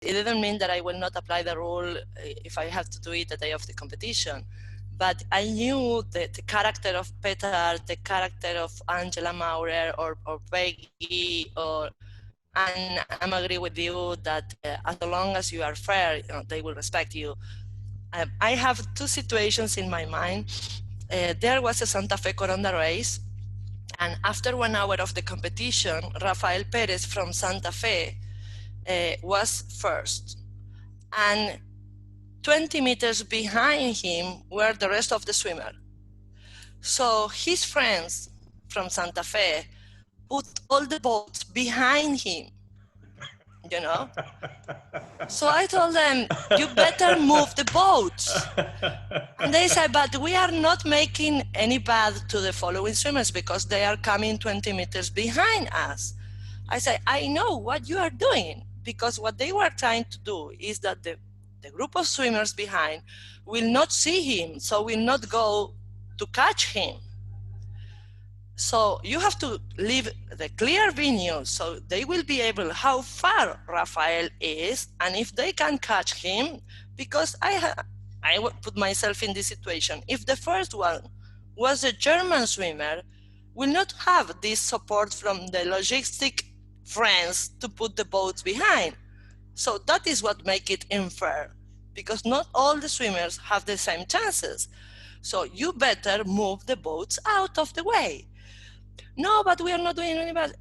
It didn't mean that I will not apply the rule if I have to do it the day of the competition. But I knew that the character of Petar, the character of Angela Maurer or Peggy, and I'm agree with you that as long as you are fair, they will respect you. I have two situations in my mind. There was a Santa Fe Coronda race, and after 1 hour of the competition, Rafael Perez from Santa Fe was first. And 20 meters behind him were the rest of the swimmer. So his friends from Santa Fe put all the boats behind him, you know? So I told them, you better move the boats. And they said, but we are not making any bad to the following swimmers because they are coming 20 meters behind us. I said, I know what you are doing, because what they were trying to do is that the group of swimmers behind will not see him, so will not go to catch him. So you have to leave the clear venue so they will be able how far Rafael is and if they can catch him, because I would put myself in this situation. If the first one was a German swimmer, will not have this support from the logistic friends to put the boats behind. So that is what makes it unfair, because not all the swimmers have the same chances. So you better move the boats out of the way. No, but we are not doing any bad.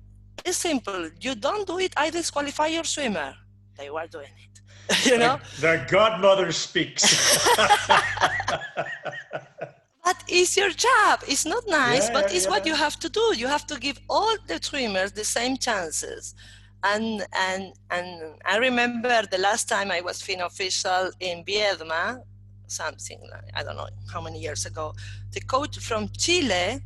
It's simple. You don't do it, I disqualify your swimmer. They were doing it. You know? The godmother speaks. But it's your job. It's not nice, but it's what you have to do. You have to give all the swimmers the same chances. And I remember the last time I was FINA official in Viedma, something like, I don't know how many years ago, the coach from Chile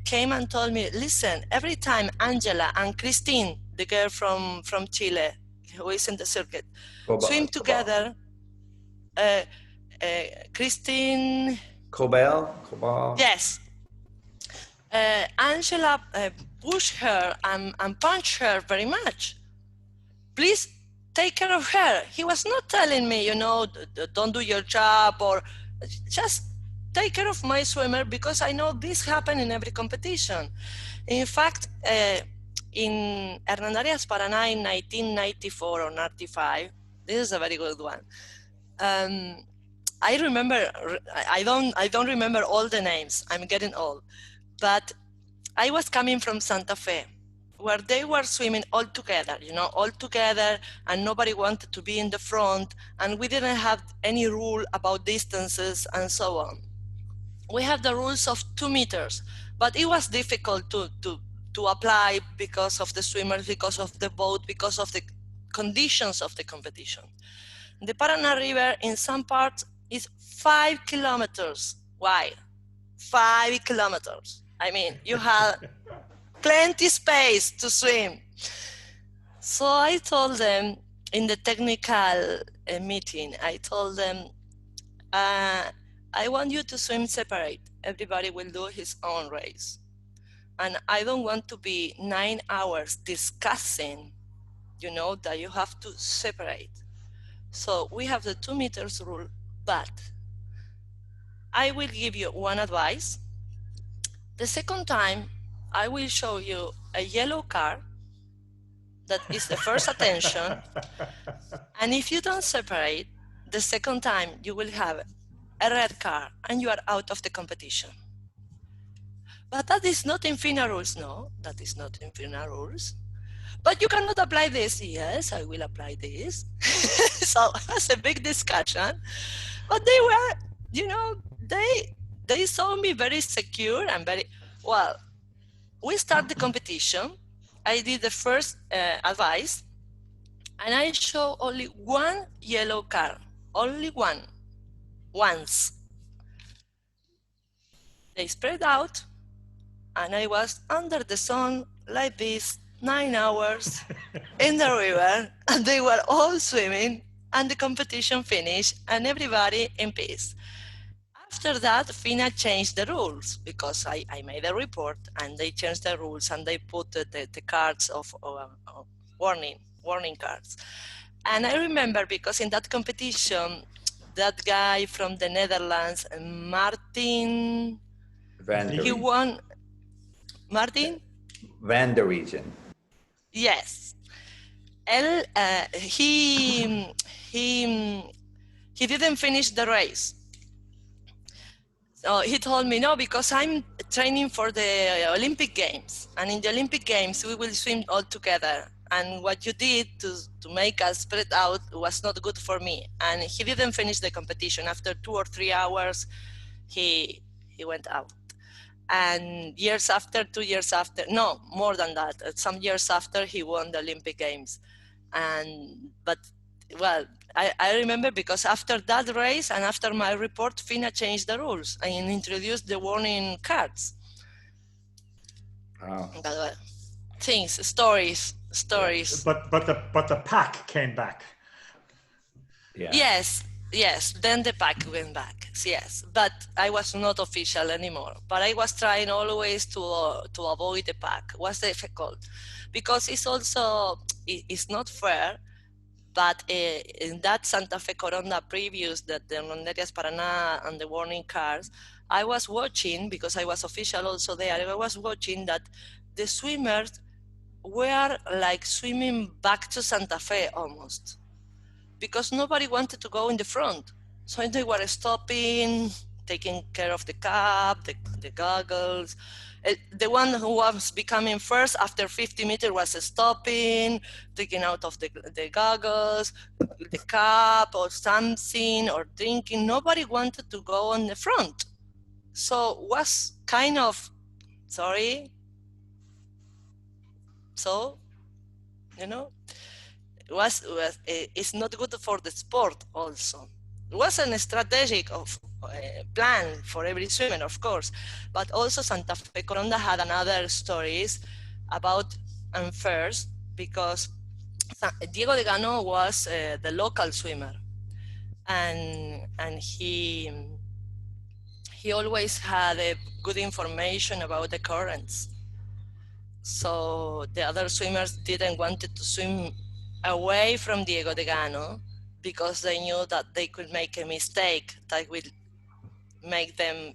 came and told me, listen, every time Angela and Christine, the girl from Chile, who is in the circuit, swim together, Christine... Cobal. Yes. Angela pushed her and punched her very much. Please take care of her. He was not telling me, you know, don't do your job, or just take care of my swimmer, because I know this happens in every competition. In fact, in Hernandarias, Paraná in 1994 or 95, this is a very good one. I remember, I don't remember all the names, I'm getting old, but I was coming from Santa Fe, where they were swimming all together, you know, all together, and nobody wanted to be in the front, and we didn't have any rule about distances and so on. We have the rules of 2 meters, but it was difficult to apply because of the swimmers, because of the boat, because of the conditions of the competition. The Paraná River in some parts is 5 kilometers wide. 5 kilometers. I mean, you have plenty space to swim. So I told them in the technical meeting, I told them, I want you to swim separate. Everybody will do his own race. And I don't want to be 9 hours discussing, you know, that you have to separate. So we have the 2 meters rule, but I will give you one advice. The second time, I will show you a yellow card that is the first attention. And if you don't separate, the second time you will have a red card and you are out of the competition. But that is not in FINA rules, no, that is not in FINA rules. But you cannot apply this. Yes, I will apply this. So that's a big discussion. But they were, you know, they saw me very secure and very, well, we start the competition. I did the first advice, and I show only one yellow card, only one, once. They spread out, and I was under the sun like this, 9 hours in the river, and they were all swimming, and the competition finished, and everybody in peace. After that, FINA changed the rules, because I made a report, and they changed the rules, and they put the cards of warning cards. And I remember because in that competition, that guy from the Netherlands, Martin, Van der he Regen. won. Martin? Van der Regen. Yes. Él, he didn't finish the race. So he told me, no, because I'm training for the Olympic Games. And in the Olympic Games, we will swim all together. And what you did to make us spread out was not good for me. And he didn't finish the competition. After 2 or 3 hours, he went out. And years after, 2 years after, no, more than that, some years after, he won the Olympic Games. But well, I remember because after that race and after my report, FINA changed the rules and introduced the warning cards. Wow. But, things, stories. But the pack came back. Yeah. Yes. Then the pack went back. Yes, but I was not official anymore. But I was trying always to avoid the pack. Was difficult because it's not fair. But in that Santa Fe Coronda previous, that the Ronderías Paraná and the warning cars, I was watching, because I was official also there, I was watching that the swimmers were like swimming back to Santa Fe almost, because nobody wanted to go in the front. So they were stopping, taking care of the cap, the goggles. The one who was becoming first after 50 meters was stopping, taking out of the goggles, the cap or something, or drinking. Nobody wanted to go on the front. So was kind of, sorry. So, it's not good for the sport also. It was a strategic plan for every swimmer, of course, but also Santa Fe Coronda had another stories about unfairs, because Diego de Gano was the local swimmer, and he always had good information about the currents. So the other swimmers didn't want to swim away from Diego de Gano because they knew that they could make a mistake that would make them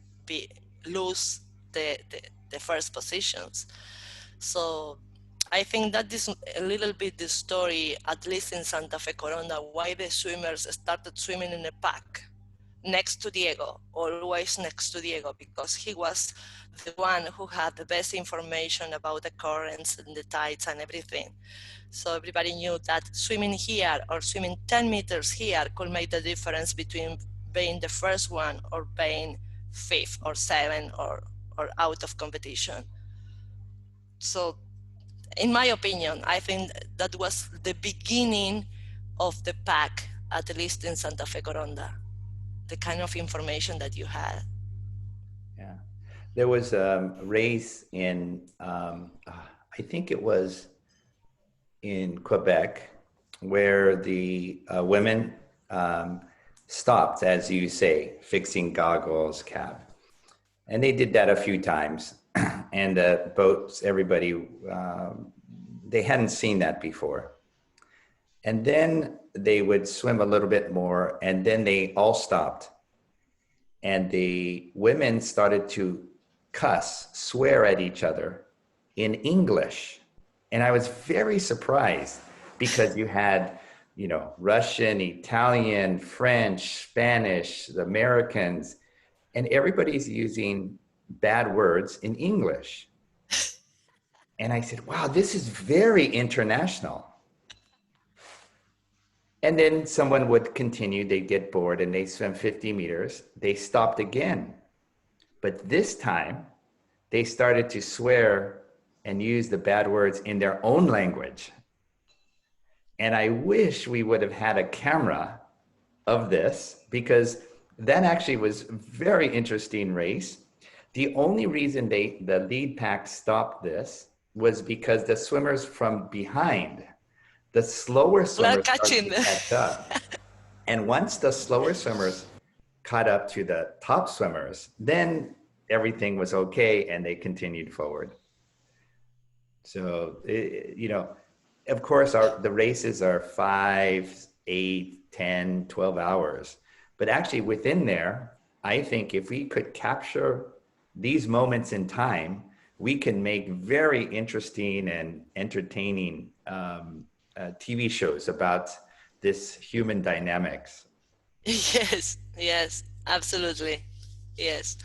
lose the first positions. So I think that is a little bit the story, at least in Santa Fe Coronda, why the swimmers started swimming in a pack next to Diego, always next to Diego, because he was the one who had the best information about the currents and the tides and everything. So everybody knew that swimming here or swimming 10 meters here could make the difference between being the first one or being fifth or seventh or out of competition. So in my opinion, I think that was the beginning of the pack, at least in Santa Fe Coronda, the kind of information that you had. Yeah. There was a race in, I think it was in Quebec, where the women stopped, as you say, fixing goggles, cap. And they did that a few times. And the boats, everybody, they hadn't seen that before. And then they would swim a little bit more, and then they all stopped. And the women started to swear at each other in English. And I was very surprised because you had, Russian, Italian, French, Spanish, the Americans, and everybody's using bad words in English. And I said, wow, this is very international. And then someone would continue, they'd get bored and they swim 50 meters. They stopped again. But this time they started to swear and use the bad words in their own language. And I wish we would have had a camera of this, because that actually was a very interesting race. The only reason the lead pack stopped this was because the swimmers from behind, the slower swimmers started to catch up. And once the slower swimmers caught up to the top swimmers, then everything was okay and they continued forward. So, of course, the races are 5, 8, 10, 12 hours. But actually within there, I think if we could capture these moments in time, we can make very interesting and entertaining TV shows about this human dynamics. Yes, yes, absolutely. Yes.